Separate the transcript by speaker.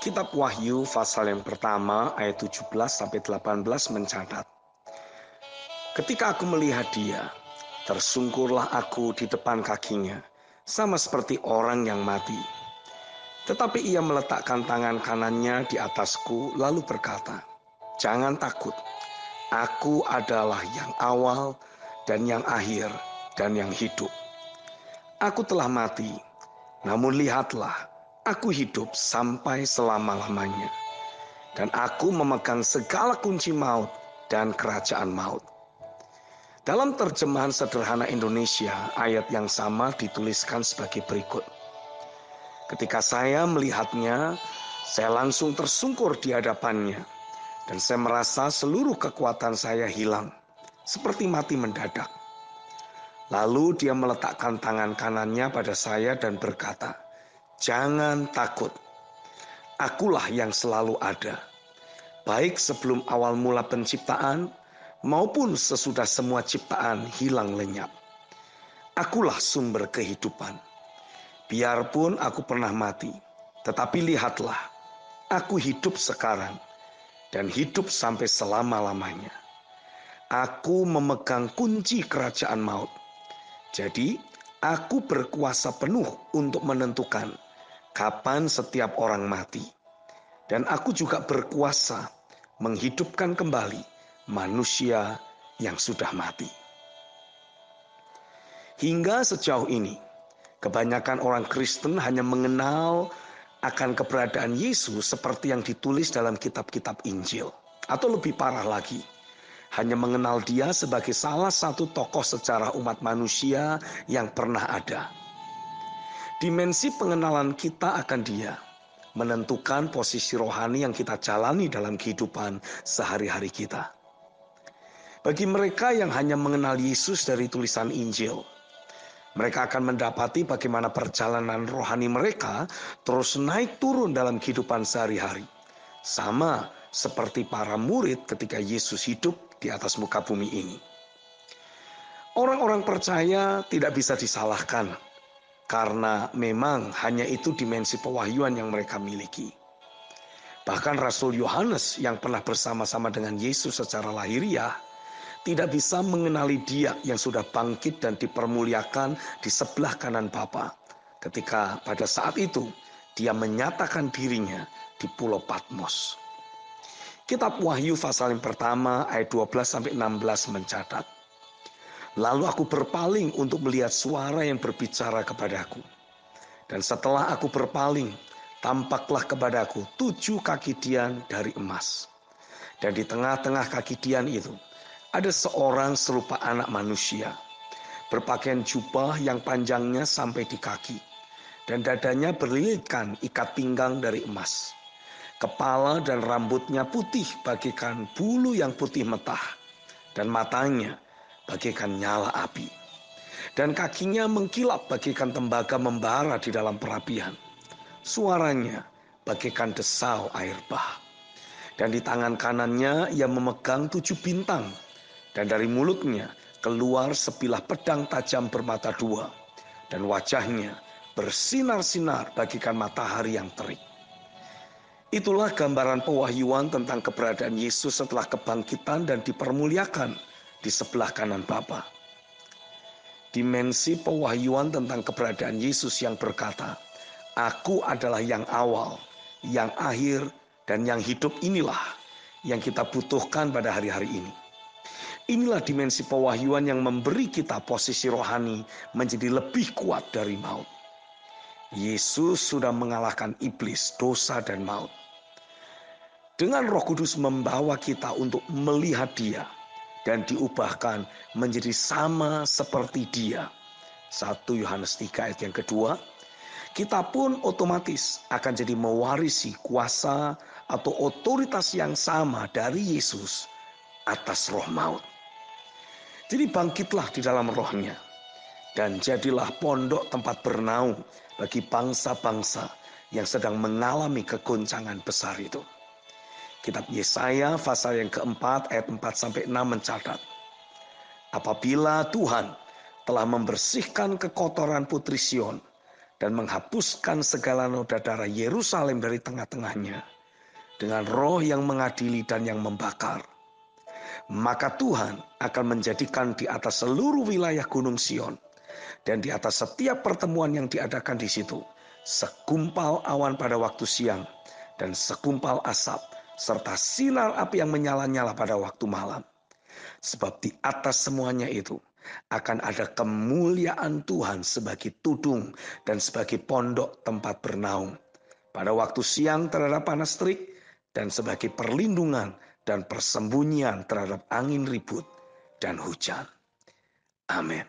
Speaker 1: Kitab Wahyu pasal yang pertama ayat 17-18 mencatat, "Ketika aku melihat dia, tersungkurlah aku di depan kakinya, sama seperti orang yang mati. Tetapi ia meletakkan tangan kanannya di atasku lalu berkata, 'Jangan takut, aku adalah yang awal dan yang akhir dan yang hidup. Aku telah mati, namun lihatlah, aku hidup sampai selama-lamanya. Dan aku memegang segala kunci maut dan kerajaan maut.'" Dalam terjemahan sederhana Indonesia, ayat yang sama dituliskan sebagai berikut. "Ketika saya melihatnya, saya langsung tersungkur di hadapannya, dan saya merasa seluruh kekuatan saya hilang, seperti mati mendadak. Lalu dia meletakkan tangan kanannya pada saya dan berkata, 'Jangan takut, akulah yang selalu ada, baik sebelum awal mula penciptaan, maupun sesudah semua ciptaan hilang lenyap. Akulah sumber kehidupan. Biarpun aku pernah mati, tetapi lihatlah, aku hidup sekarang dan hidup sampai selama-lamanya. Aku memegang kunci kerajaan maut. Jadi, aku berkuasa penuh untuk menentukan kapan setiap orang mati. Dan aku juga berkuasa menghidupkan kembali manusia yang sudah mati." Hingga sejauh ini, kebanyakan orang Kristen hanya mengenal akan keberadaan Yesus seperti yang ditulis dalam kitab-kitab Injil. Atau lebih parah lagi, hanya mengenal dia sebagai salah satu tokoh sejarah umat manusia yang pernah ada. Dimensi pengenalan kita akan dia menentukan posisi rohani yang kita jalani dalam kehidupan sehari-hari kita. Bagi mereka yang hanya mengenal Yesus dari tulisan Injil, mereka akan mendapati bagaimana perjalanan rohani mereka terus naik turun dalam kehidupan sehari-hari. Sama seperti para murid ketika Yesus hidup di atas muka bumi ini. Orang-orang percaya tidak bisa disalahkan, karena memang hanya itu dimensi pewahyuan yang mereka miliki. Bahkan Rasul Yohanes yang pernah bersama-sama dengan Yesus secara lahiriah tidak bisa mengenali dia yang sudah bangkit dan dipermuliakan di sebelah kanan Bapa, ketika pada saat itu dia menyatakan dirinya di Pulau Patmos. Kitab Wahyu pasal yang pertama ayat 12-16 mencatat, "Lalu aku berpaling untuk melihat suara yang berbicara kepadaku. Dan setelah aku berpaling, tampaklah kepadaku 7 kaki dian dari emas. Dan di tengah-tengah kaki dian itu ada seorang serupa anak manusia, berpakaian jubah yang panjangnya sampai di kaki, dan dadanya berlilitkan ikat pinggang dari emas. Kepala dan rambutnya putih bagaikan bulu yang putih metah, dan matanya bagaikan nyala api. Dan kakinya mengkilap bagaikan tembaga membara di dalam perapian. Suaranya bagaikan desau air bah. Dan di tangan kanannya ia memegang 7 bintang. Dan dari mulutnya keluar sebilah pedang tajam bermata 2. Dan wajahnya bersinar-sinar bagaikan matahari yang terik." Itulah gambaran pewahyuan tentang keberadaan Yesus setelah kebangkitan dan dipermuliakan di sebelah kanan Bapa. Dimensi pewahyuan tentang keberadaan Yesus yang berkata, "Aku adalah yang awal, yang akhir, dan yang hidup," inilah yang kita butuhkan pada hari-hari ini. Inilah dimensi pewahyuan yang memberi kita posisi rohani menjadi lebih kuat dari maut. Yesus sudah mengalahkan iblis, dosa, dan maut. Dengan Roh Kudus membawa kita untuk melihat dia dan diubahkan menjadi sama seperti dia. 1 Yohanes 3 ayat yang kedua, kita pun otomatis akan jadi mewarisi kuasa atau otoritas yang sama dari Yesus atas roh maut. Jadi bangkitlah di dalam rohnya, dan jadilah pondok tempat bernaung bagi bangsa-bangsa yang sedang mengalami kegoncangan besar itu. Kitab Yesaya pasal yang keempat ayat 4-6 mencatat, "Apabila Tuhan telah membersihkan kekotoran putri Sion dan menghapuskan segala noda darah Yerusalem dari tengah-tengahnya dengan roh yang mengadili dan yang membakar. Maka Tuhan akan menjadikan di atas seluruh wilayah Gunung Sion dan di atas setiap pertemuan yang diadakan di situ segumpal awan pada waktu siang dan segumpal asap serta sinar api yang menyala-nyala pada waktu malam. Sebab di atas semuanya itu akan ada kemuliaan Tuhan sebagai tudung dan sebagai pondok tempat bernaung. Pada waktu siang terhadap panas terik dan sebagai perlindungan dan persembunyian terhadap angin ribut dan hujan. Amin.